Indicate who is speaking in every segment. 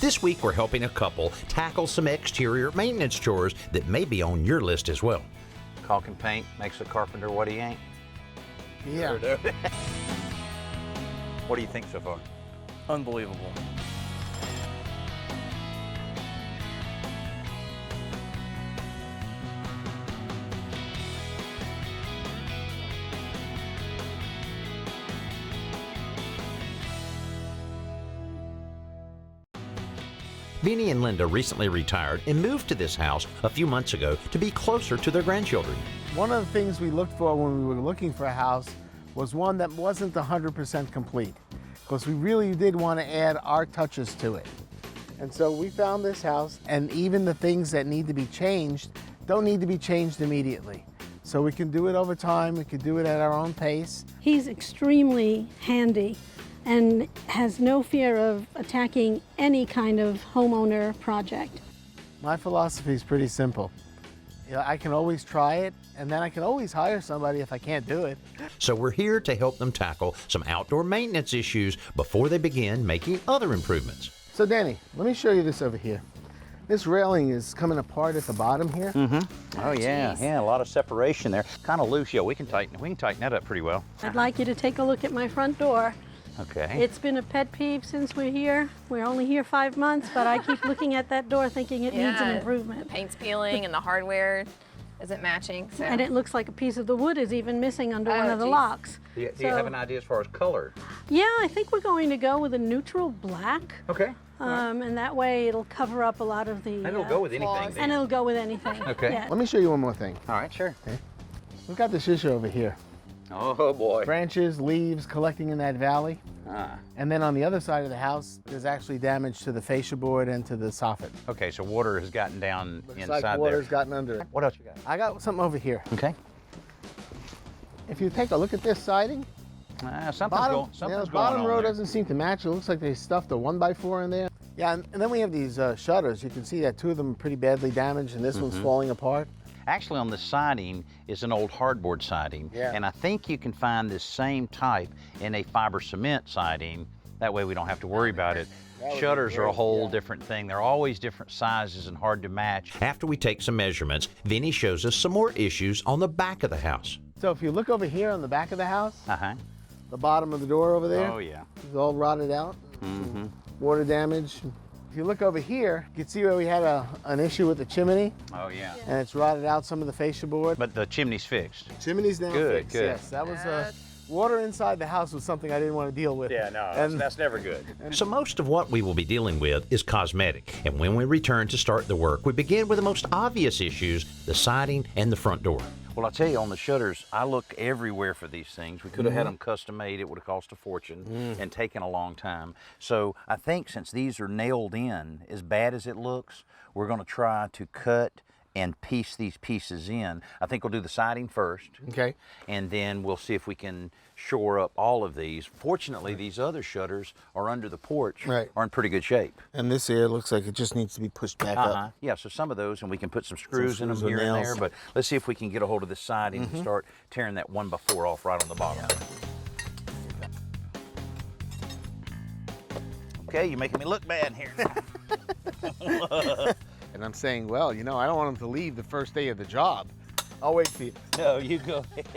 Speaker 1: This week we're helping a couple tackle some exterior maintenance chores that may be on your list as well.
Speaker 2: Caulk and paint makes a carpenter what he ain't.
Speaker 3: Yeah.
Speaker 2: What do you think so far?
Speaker 3: Unbelievable.
Speaker 1: Vinny and Linda recently retired and moved to this house a few months ago to be closer to their grandchildren.
Speaker 4: One of the things we looked for when we were looking for a house was one that wasn't 100% complete, because we really did want to add our touches to it. And so we found this house, and even the things that need to be changed don't need to be changed immediately. So we can do it over time, we can do it at our own pace.
Speaker 5: He's extremely handy and has no fear of attacking any kind of homeowner project.
Speaker 4: My philosophy is pretty simple. You know, I can always try it, and then I can always hire somebody if I can't do it.
Speaker 1: So we're here to help them tackle some outdoor maintenance issues before they begin making other improvements.
Speaker 4: So Danny, let me show you this over here. This railing is coming apart at the bottom here.
Speaker 2: Oh yeah, yeah, a lot of separation there. Kind of loose. Yeah, we can tighten that up pretty well.
Speaker 5: I'd like you to take a look at my front door.
Speaker 2: Okay.
Speaker 5: It's been a pet peeve since we're here. We're only here 5 months, but I keep looking at that door thinking it needs an improvement.
Speaker 6: The paint's peeling and the hardware isn't matching. So.
Speaker 5: And it looks like a piece of the wood is even missing under one of the locks.
Speaker 2: Do you have an idea as far as color?
Speaker 5: Yeah, I think we're going to go with a neutral black.
Speaker 2: Okay.
Speaker 5: And that way it'll cover up a lot of the...
Speaker 2: And it'll go with anything.
Speaker 5: And it'll go with anything.
Speaker 2: Okay.
Speaker 5: Yeah.
Speaker 4: Let me show you one more thing.
Speaker 2: All right, sure.
Speaker 4: Okay. We've got this issue over here.
Speaker 2: Oh boy.
Speaker 4: Branches, leaves collecting in that valley.
Speaker 2: Ah.
Speaker 4: And then on the other side of the house, there's actually damage to the fascia board and to the soffit.
Speaker 2: Okay, so water has gotten down
Speaker 4: Looks
Speaker 2: inside
Speaker 4: like water's gotten under it.
Speaker 2: What else you got?
Speaker 4: I got something over here.
Speaker 2: Okay.
Speaker 4: If you take a look at this siding,
Speaker 2: Something's
Speaker 4: the
Speaker 2: going
Speaker 4: bottom
Speaker 2: on
Speaker 4: row
Speaker 2: there.
Speaker 4: doesn't seem to match. It looks like they stuffed a 1x4 in there. Yeah, and then we have these shutters. You can see that 2 of them are pretty badly damaged, and this one's falling apart.
Speaker 2: Actually, on the siding is an old hardboard siding, and I think you can find this same type in a fiber cement siding. That way we don't have to worry about it. Shutters are a whole different thing. They're always different sizes and hard to match.
Speaker 1: After we take some measurements, Vinny shows us some more issues on the back of the house.
Speaker 4: So if you look over here on the back of the house,
Speaker 2: Uh-huh.
Speaker 4: the bottom of the door over there,
Speaker 2: Oh, yeah.
Speaker 4: is all rotted out. Water damage. If you look over here, you can see where we had an issue with the chimney,
Speaker 2: Oh, yeah.
Speaker 4: and it's rotted out some of the fascia board.
Speaker 2: But the chimney's fixed.
Speaker 4: Chimney's now
Speaker 2: Good,
Speaker 4: fixed.
Speaker 2: good.
Speaker 4: Yes, that was water inside the house was something I didn't want to deal with.
Speaker 2: Yeah, no,
Speaker 4: And
Speaker 2: that's never good.
Speaker 1: So most of what we will be dealing with is cosmetic, and when we return to start the work, we begin with the most obvious issues, the siding and the front door.
Speaker 2: Well, I'll tell you, on the shutters, I look everywhere for these things. We could have had them custom made. It would have cost a fortune and taken a long time. So I think since these are nailed in, as bad as it looks, we're going to try to cut and piece these pieces in. I think we'll do the siding first.
Speaker 4: Okay.
Speaker 2: And then we'll see if we can shore up all of these. Fortunately, these other shutters are under the porch, are in pretty good shape.
Speaker 4: And this here looks like it just needs to be pushed back up.
Speaker 2: Yeah, so some of those, and we can put some screws in them
Speaker 4: screws or
Speaker 2: here and
Speaker 4: nails.
Speaker 2: there, but let's see if we can get a hold of this siding and start tearing that 1x4 off right on the bottom. Okay, you're making me look bad here.
Speaker 4: And I'm saying, well, you know, I don't want them to leave the first day of the job. I'll wait for you.
Speaker 2: No, you go ahead.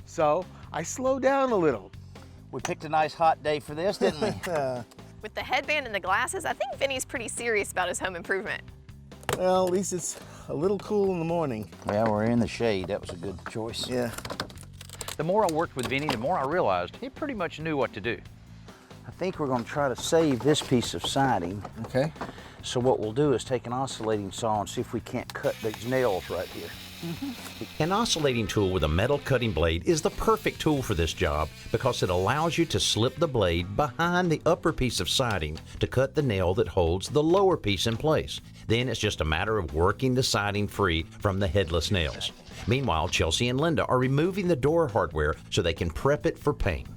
Speaker 4: So I slowed down a little.
Speaker 2: We picked a nice hot day for this, didn't we?
Speaker 6: With the headband and the glasses, I think Vinny's pretty serious about his home improvement.
Speaker 4: Well, at least it's a little cool in the morning.
Speaker 2: Yeah, we're in the shade. That was a good choice.
Speaker 4: Yeah.
Speaker 2: The more I worked with Vinny, the more I realized he pretty much knew what to do. I think we're going to try to save this piece of siding.
Speaker 4: Okay.
Speaker 2: So what we'll do is take an oscillating saw and see if we can't cut these nails right here.
Speaker 1: An oscillating tool with a metal cutting blade is the perfect tool for this job because it allows you to slip the blade behind the upper piece of siding to cut the nail that holds the lower piece in place. Then it's just a matter of working the siding free from the headless nails. Meanwhile, Chelsea and Linda are removing the door hardware so they can prep it for paint.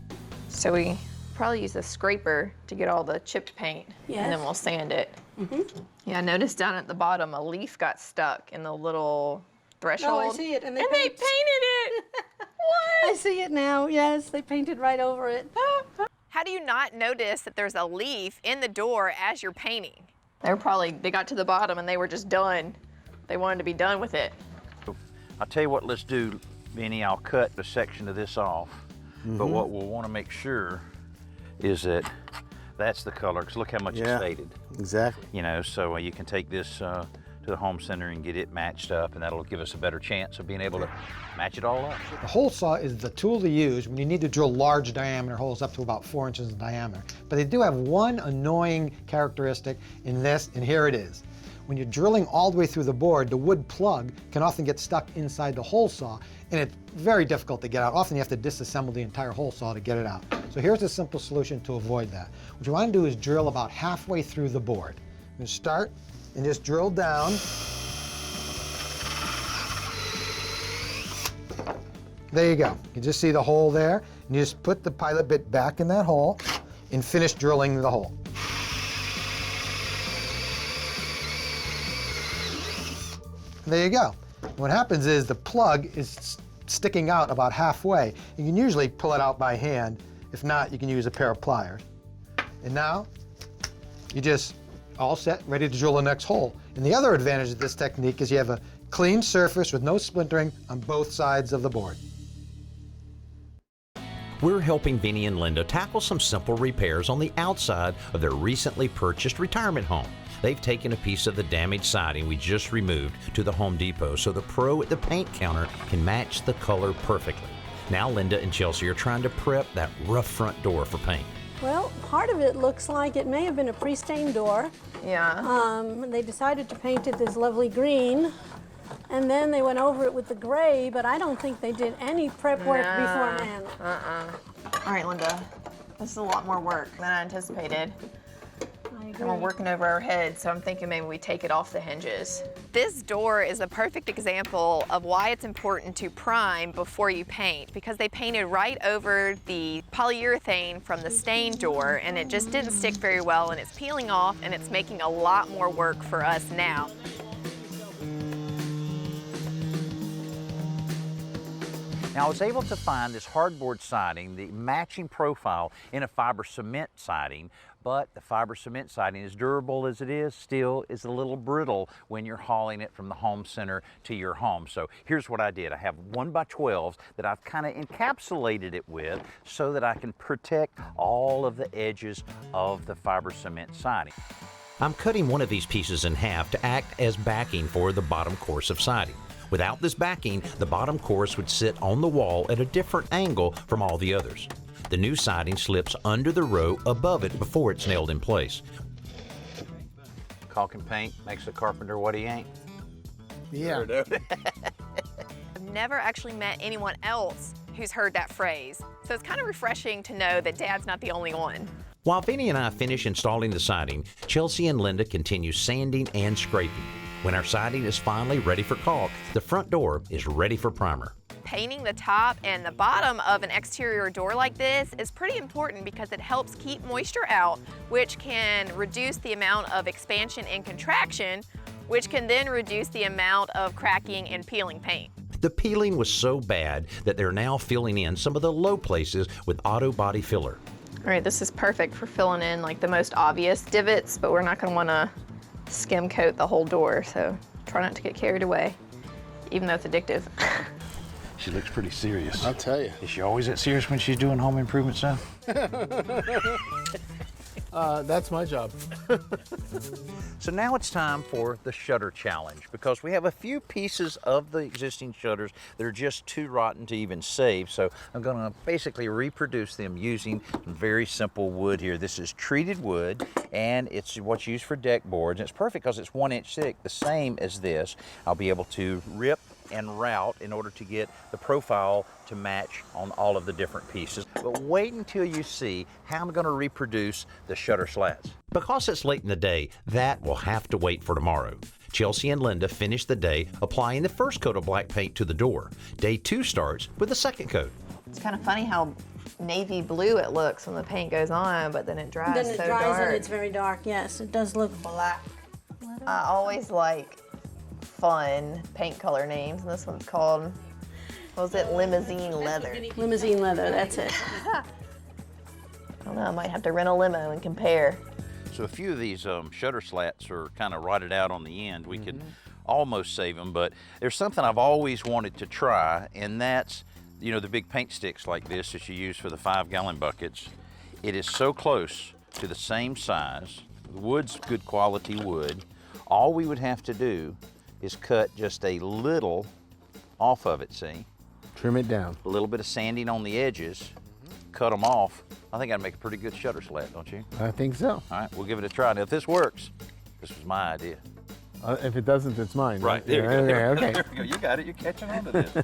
Speaker 6: So we probably use a scraper to get all the chipped paint, and then we'll sand it. Yeah, I noticed down at the bottom a leaf got stuck in the little threshold.
Speaker 5: Oh, I see it. And they
Speaker 6: painted it. What?
Speaker 5: I see it now, yes. They painted right over it.
Speaker 6: How do you not notice that there's a leaf in the door as you're painting? They got to the bottom and they were just done. They wanted to be done with it.
Speaker 2: I'll tell you what, let's do, Vinny, I'll cut a section of this off. But what we'll want to make sure is that that's the color, because look how much it's faded.
Speaker 4: Exactly.
Speaker 2: You know, so you can take this to the home center and get it matched up, and that'll give us a better chance of being able to match it all up.
Speaker 7: The hole saw is the tool to use when you need to drill large diameter holes up to about 4 inches in diameter. But they do have one annoying characteristic in this, and here it is. When you're drilling all the way through the board, the wood plug can often get stuck inside the hole saw, and it's very difficult to get out. Often you have to disassemble the entire hole saw to get it out. So here's a simple solution to avoid that. What you want to do is drill about halfway through the board. You start and just drill down. There you go. You just see the hole there, and you just put the pilot bit back in that hole and finish drilling the hole. There you go. What happens is the plug is sticking out about halfway. You can usually pull it out by hand. If not, you can use a pair of pliers. And now, you just all set, ready to drill the next hole. And the other advantage of this technique is you have a clean surface with no splintering on both sides of the board.
Speaker 1: We're helping Vinny and Linda tackle some simple repairs on the outside of their recently purchased retirement home. They've taken a piece of the damaged siding we just removed to the Home Depot so the pro at the paint counter can match the color perfectly. Now Linda and Chelsea are trying to prep that rough front door for paint.
Speaker 5: Well, part of it looks like it may have been a pre-stained door.
Speaker 6: Yeah.
Speaker 5: They decided to paint it this lovely green, and then they went over it with the gray, but I don't think they did any prep work beforehand.
Speaker 6: All right, Linda, this is a lot more work than I anticipated.
Speaker 5: I agree.
Speaker 6: And we're working over our heads, so I'm thinking maybe we take it off the hinges. This door is a perfect example of why it's important to prime before you paint, because they painted right over the polyurethane from the stain door, and it just didn't stick very well, and it's peeling off, and it's making a lot more work for us now.
Speaker 2: Now I was able to find this hardboard siding, the matching profile in a fiber cement siding, but the fiber cement siding, as durable as it is, still is a little brittle when you're hauling it from the home center to your home. So here's what I did. I have 1x12s that I've kind of encapsulated it with so that I can protect all of the edges of the fiber cement siding.
Speaker 1: I'm cutting one of these pieces in half to act as backing for the bottom course of siding. Without this backing, the bottom course would sit on the wall at a different angle from all the others. The new siding slips under the row above it before it's nailed in place.
Speaker 2: Caulk and paint makes a carpenter what he ain't.
Speaker 4: Yeah.
Speaker 6: I've never actually met anyone else who's heard that phrase, so it's kind of refreshing to know that Dad's not the only one.
Speaker 1: While Vinny and I finish installing the siding, Chelsea and Linda continue sanding and scraping. When our siding is finally ready for caulk, the front door is ready for primer.
Speaker 6: Painting the top and the bottom of an exterior door like this is pretty important because it helps keep moisture out, which can reduce the amount of expansion and contraction, which can then reduce the amount of cracking and peeling paint.
Speaker 1: The peeling was so bad that they're now filling in some of the low places with auto body filler.
Speaker 6: All right, this is perfect for filling in like the most obvious divots, but we're not going to want to skim coat the whole door, so try not to get carried away, even though it's addictive.
Speaker 2: She looks pretty serious.
Speaker 4: I'll tell you.
Speaker 2: Is she always that serious when she's doing home improvement stuff?
Speaker 4: That's my job.
Speaker 2: So now it's time for the shutter challenge, because we have a few pieces of the existing shutters that are just too rotten to even save. So I'm going to basically reproduce them using some very simple wood here. This is treated wood, and it's what's used for deck boards. And it's perfect because it's 1 inch thick, the same as this. I'll be able to rip and route in order to get the profile to match on all of the different pieces. But wait until you see how I'm going to reproduce the shutter slats.
Speaker 1: Because it's late in the day, that will have to wait for tomorrow. Chelsea and Linda finish the day applying the first coat of black paint to the door. Day 2 starts with the second coat.
Speaker 6: It's kind of funny how navy blue it looks when the paint goes on, but then it dries
Speaker 5: Then it
Speaker 6: so
Speaker 5: dries
Speaker 6: dark.
Speaker 5: and it's very dark. Yes, it does look black.
Speaker 6: I always like fun paint color names, and this one's called, what was it, limousine leather.
Speaker 5: Limousine leather, that's it.
Speaker 6: I don't know, I might have to rent a limo and compare.
Speaker 2: So a few of these shutter slats are kind of rotted out on the end. We could almost save them, but there's something I've always wanted to try, and that's, you know, the big paint sticks like this that you use for the 5-gallon buckets. It is so close to the same size. The wood's good quality wood. All we would have to do is cut just a little off of it, see?
Speaker 4: Trim it down.
Speaker 2: A little bit of sanding on the edges, cut them off. I think I'd make a pretty good shutter slat, don't you?
Speaker 4: I think so.
Speaker 2: All right, we'll give it a try. Now, if this works, this was my idea.
Speaker 4: If it doesn't, it's mine.
Speaker 2: Right,
Speaker 4: Yeah,
Speaker 2: there you go.
Speaker 4: okay.
Speaker 2: There we go. You got it, you're catching on to this.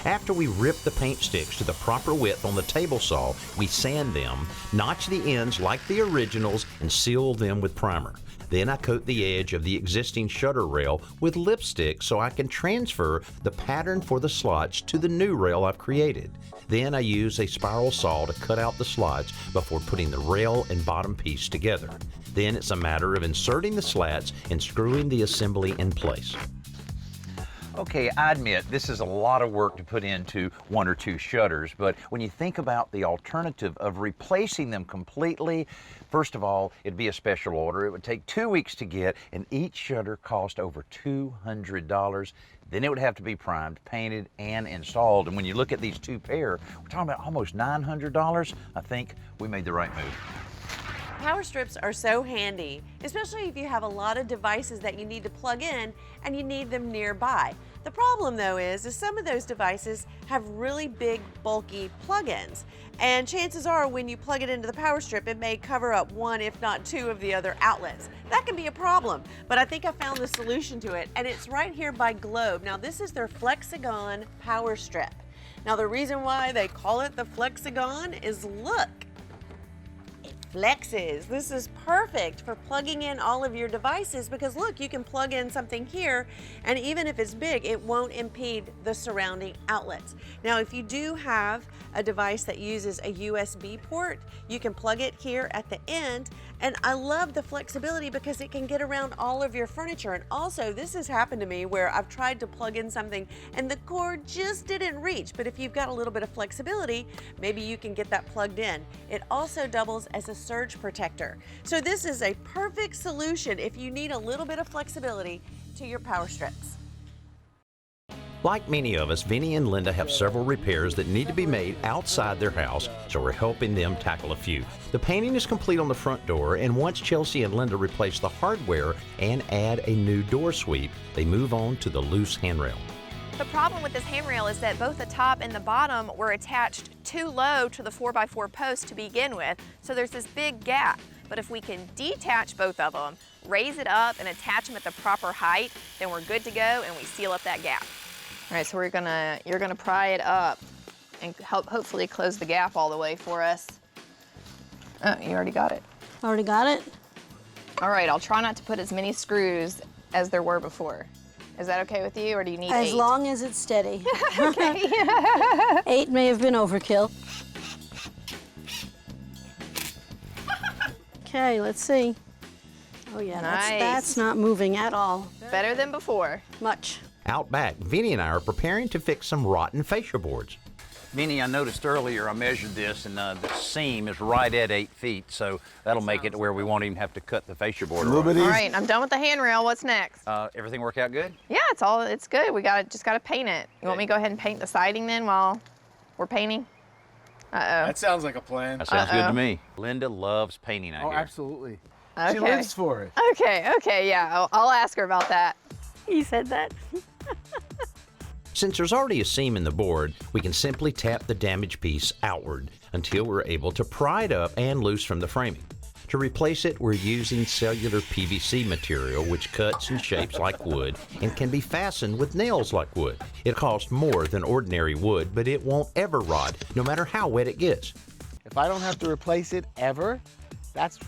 Speaker 1: After we rip the paint sticks to the proper width on the table saw, we sand them, notch the ends like the originals, and seal them with primer. Then I coat the edge of the existing shutter rail with lipstick so I can transfer the pattern for the slots to the new rail I've created. Then I use a spiral saw to cut out the slots before putting the rail and bottom piece together. Then it's a matter of inserting the slats and screwing the assembly in place.
Speaker 2: Okay, I admit this is a lot of work to put into 1 or 2 shutters, but when you think about the alternative of replacing them completely, first of all, it'd be a special order. It would take 2 weeks to get, and each shutter cost over $200. Then it would have to be primed, painted, and installed. And when you look at these 2 pair, we're talking about almost $900. I think we made the right move.
Speaker 8: Power strips are so handy, especially if you have a lot of devices that you need to plug in and you need them nearby. The problem though is some of those devices have really big, bulky plug-ins. And chances are when you plug it into the power strip, it may cover up 1, if not 2 of the other outlets. That can be a problem, but I think I found the solution to it, and it's right here by Globe. Now this is their Flexagon power strip. Now the reason why they call it the Flexagon is look. Flexes. This is perfect for plugging in all of your devices because look, you can plug in something here and even if it's big, it won't impede the surrounding outlets. Now, if you do have a device that uses a USB port, you can plug it here at the end, and I love the flexibility because it can get around all of your furniture. And also, this has happened to me where I've tried to plug in something and the cord just didn't reach, but if you've got a little bit of flexibility, maybe you can get that plugged in. It also doubles as a surge protector. So this is a perfect solution if you need a little bit of flexibility to your power strips.
Speaker 1: Like many of us, Vinny and Linda have several repairs that need to be made outside their house, so we're helping them tackle a few. The painting is complete on the front door, and once Chelsea and Linda replace the hardware and add a new door sweep, they move on to the loose handrail.
Speaker 6: The problem with this handrail is that both the top and the bottom were attached too low to the 4x4 post to begin with, so there's this big gap. But if we can detach both of them, raise it up and attach them at the proper height, then we're good to go and we seal up that gap. All right, so you're gonna pry it up and hopefully close the gap all the way for us. Oh, you already got it.
Speaker 5: Already got it?
Speaker 6: All right, I'll try not to put as many screws as there were before. Is that okay with you, or do you need 8?
Speaker 5: As long as it's steady.
Speaker 6: Okay.
Speaker 5: 8 may have been overkill. Okay, let's see. Oh yeah,
Speaker 6: Nice.
Speaker 5: that's not moving at all.
Speaker 6: Better than before.
Speaker 5: Much.
Speaker 1: Out back, Vinny and I are preparing to fix some rotten fascia boards.
Speaker 2: Vinny, I noticed earlier I measured this, and the seam is right at 8 feet, so that'll make it to where we won't even have to cut the fascia board.
Speaker 4: A little bit
Speaker 6: All
Speaker 4: easy.
Speaker 6: right, I'm done with the handrail. What's next?
Speaker 2: Everything work out good?
Speaker 6: Yeah, it's good. We just gotta paint it. You want me to go ahead and paint the siding then while we're painting? Uh-oh.
Speaker 3: That sounds like a plan.
Speaker 2: That sounds good to me. Linda loves painting, I
Speaker 4: Oh,
Speaker 2: hear.
Speaker 4: absolutely.
Speaker 6: Okay.
Speaker 4: She lives for it.
Speaker 6: Okay, yeah, I'll ask her about that.
Speaker 5: You said that.
Speaker 1: Since there's already a seam in the board, we can simply tap the damaged piece outward until we're able to pry it up and loose from the framing. To replace it, we're using cellular PVC material, which cuts and shapes like wood and can be fastened with nails like wood. It costs more than ordinary wood, but it won't ever rot, no matter how wet it gets.
Speaker 4: If I don't have to replace it ever, that's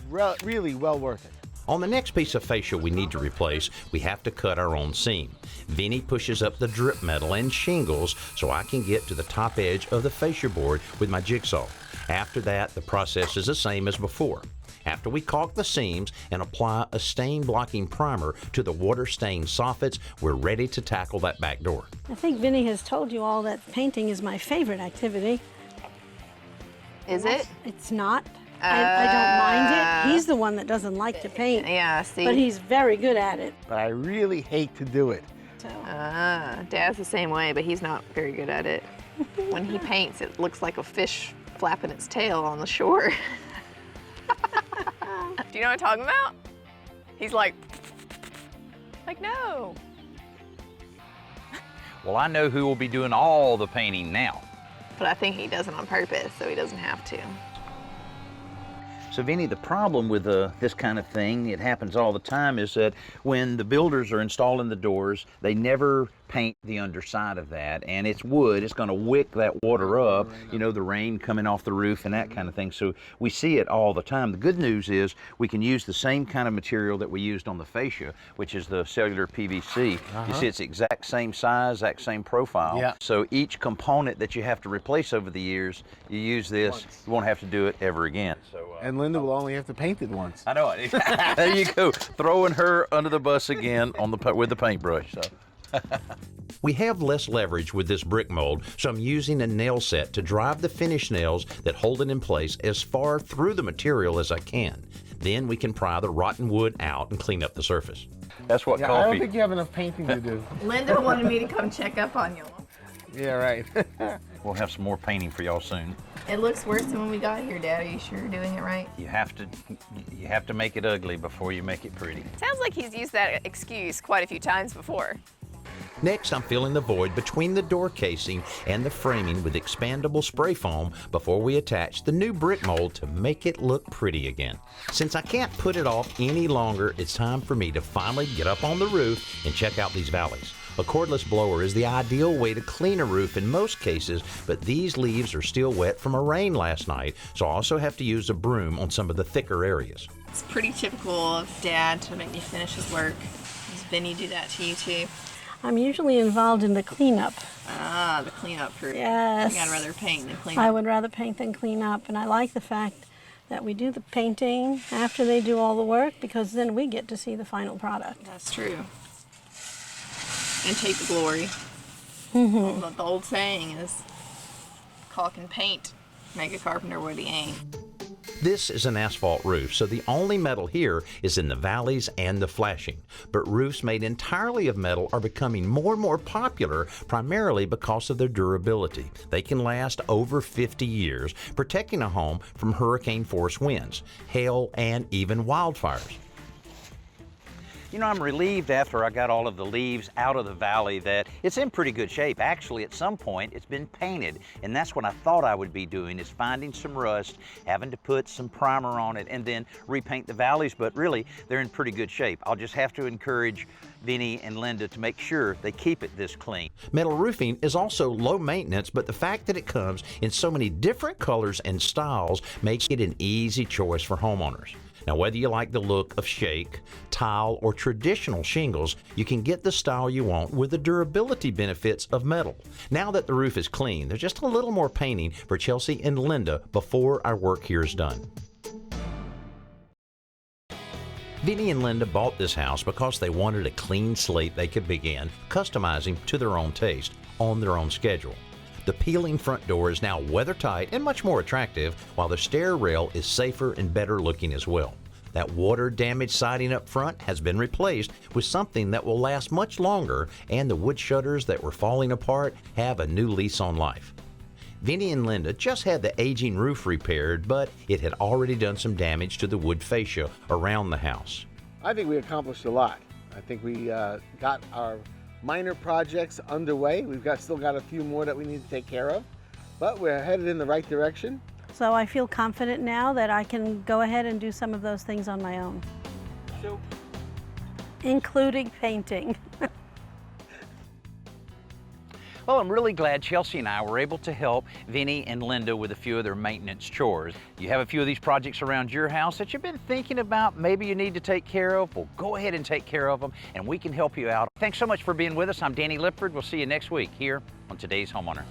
Speaker 4: really well worth it.
Speaker 1: On the next piece of fascia we need to replace, we have to cut our own seam. Vinny pushes up the drip metal and shingles so I can get to the top edge of the fascia board with my jigsaw. After that, the process is the same as before. After we caulk the seams and apply a stain-blocking primer to the water-stained soffits, we're ready to tackle that back door.
Speaker 5: I think Vinny has told you all that painting is my favorite activity.
Speaker 6: Is it?
Speaker 5: It's not. I don't mind it. He's the one that doesn't like to paint.
Speaker 6: Yeah, see?
Speaker 5: But he's very good at it.
Speaker 4: But I really hate to do it.
Speaker 5: So.
Speaker 6: Dad's the same way, but he's not very good at it. When he paints, it looks like a fish flapping its tail on the shore. Do you know what I'm talking about? He's like, no.
Speaker 2: Well, I know who will be doing all the painting now.
Speaker 6: But I think he does it on purpose, so he doesn't have to.
Speaker 2: So Vinny, the problem with this kind of thing, it happens all the time, is that when the builders are installing the doors, they never paint the underside of that, and it's wood, it's going to wick that water up, you know, the rain coming off the roof and that kind of thing. So we see it all the time. The good news is we can use the same kind of material that we used on the fascia, which is the cellular PVC. You see it's the exact same size, exact same profile.
Speaker 4: Yeah.
Speaker 2: So each component that you have to replace over the years, you use this, you won't have to do it ever again. So,
Speaker 4: And Linda will only have to paint it once.
Speaker 2: I know it. There you go, throwing her under the bus again on with the paintbrush. So.
Speaker 1: We have less leverage with this brick mold, so I'm using a nail set to drive the finish nails that hold it in place as far through the material as I can. Then we can pry the rotten wood out and clean up the surface.
Speaker 2: That's what
Speaker 4: Yeah, I don't
Speaker 2: coffee.
Speaker 4: think you have enough painting to do.
Speaker 6: Linda wanted me to come check up on you.
Speaker 4: Yeah, right.
Speaker 2: We'll have some more painting for y'all soon.
Speaker 6: It looks worse than when we got here, Dad. Are you sure you're doing it right?
Speaker 2: You have to make it ugly before you make it pretty.
Speaker 6: Sounds like he's used that excuse quite a few times before.
Speaker 1: Next, I'm filling the void between the door casing and the framing with expandable spray foam before we attach the new brick mold to make it look pretty again. Since I can't put it off any longer, it's time for me to finally get up on the roof and check out these valleys. A cordless blower is the ideal way to clean a roof in most cases, but these leaves are still wet from a rain last night, so I also have to use a broom on some of the thicker areas.
Speaker 6: It's pretty typical of Dad to make me finish his work. Does Vinny do that to you too?
Speaker 5: I'm usually involved in the cleanup.
Speaker 6: Ah, the cleanup crew.
Speaker 5: Yes.
Speaker 6: I'd rather paint than clean
Speaker 5: I
Speaker 6: up.
Speaker 5: would rather paint than clean up, and I like the fact that we do the painting after they do all the work, because then we get to see the final product.
Speaker 6: That's true. And take the glory. The old saying is, caulk and paint make a carpenter what he ain't.
Speaker 1: This is an asphalt roof, so the only metal here is in the valleys and the flashing. But roofs made entirely of metal are becoming more and more popular, primarily because of their durability. They can last over 50 years, protecting a home from hurricane-force winds, hail, and even wildfires.
Speaker 2: You know, I'm relieved after I got all of the leaves out of the valley that it's in pretty good shape. Actually, at some point, it's been painted, and that's what I thought I would be doing, is finding some rust, having to put some primer on it, and then repaint the valleys, but really, they're in pretty good shape. I'll just have to encourage Vinny and Linda to make sure they keep it this clean.
Speaker 1: Metal roofing is also low maintenance, but the fact that it comes in so many different colors and styles makes it an easy choice for homeowners. Now, whether you like the look of shake, tile, or traditional shingles, you can get the style you want with the durability benefits of metal. Now that the roof is clean, there's just a little more painting for Chelsea and Linda before our work here is done. Vinny and Linda bought this house because they wanted a clean slate they could begin customizing to their own taste on their own schedule. The peeling front door is now weather-tight and much more attractive, while the stair rail is safer and better looking as well. That water-damaged siding up front has been replaced with something that will last much longer, and the wood shutters that were falling apart have a new lease on life. Vinny and Linda just had the aging roof repaired, but it had already done some damage to the wood fascia around the house.
Speaker 4: I think we accomplished a lot. I think we got our minor projects underway. We've still got a few more that we need to take care of, but we're headed in the right direction.
Speaker 5: So I feel confident now that I can go ahead and do some of those things on my own, including painting.
Speaker 2: Well, I'm really glad Chelsea and I were able to help Vinny and Linda with a few of their maintenance chores. You have a few of these projects around your house that you've been thinking about, maybe you need to take care of. Well, go ahead and take care of them, and we can help you out. Thanks so much for being with us. I'm Danny Lipford. We'll see you next week here on Today's Homeowner.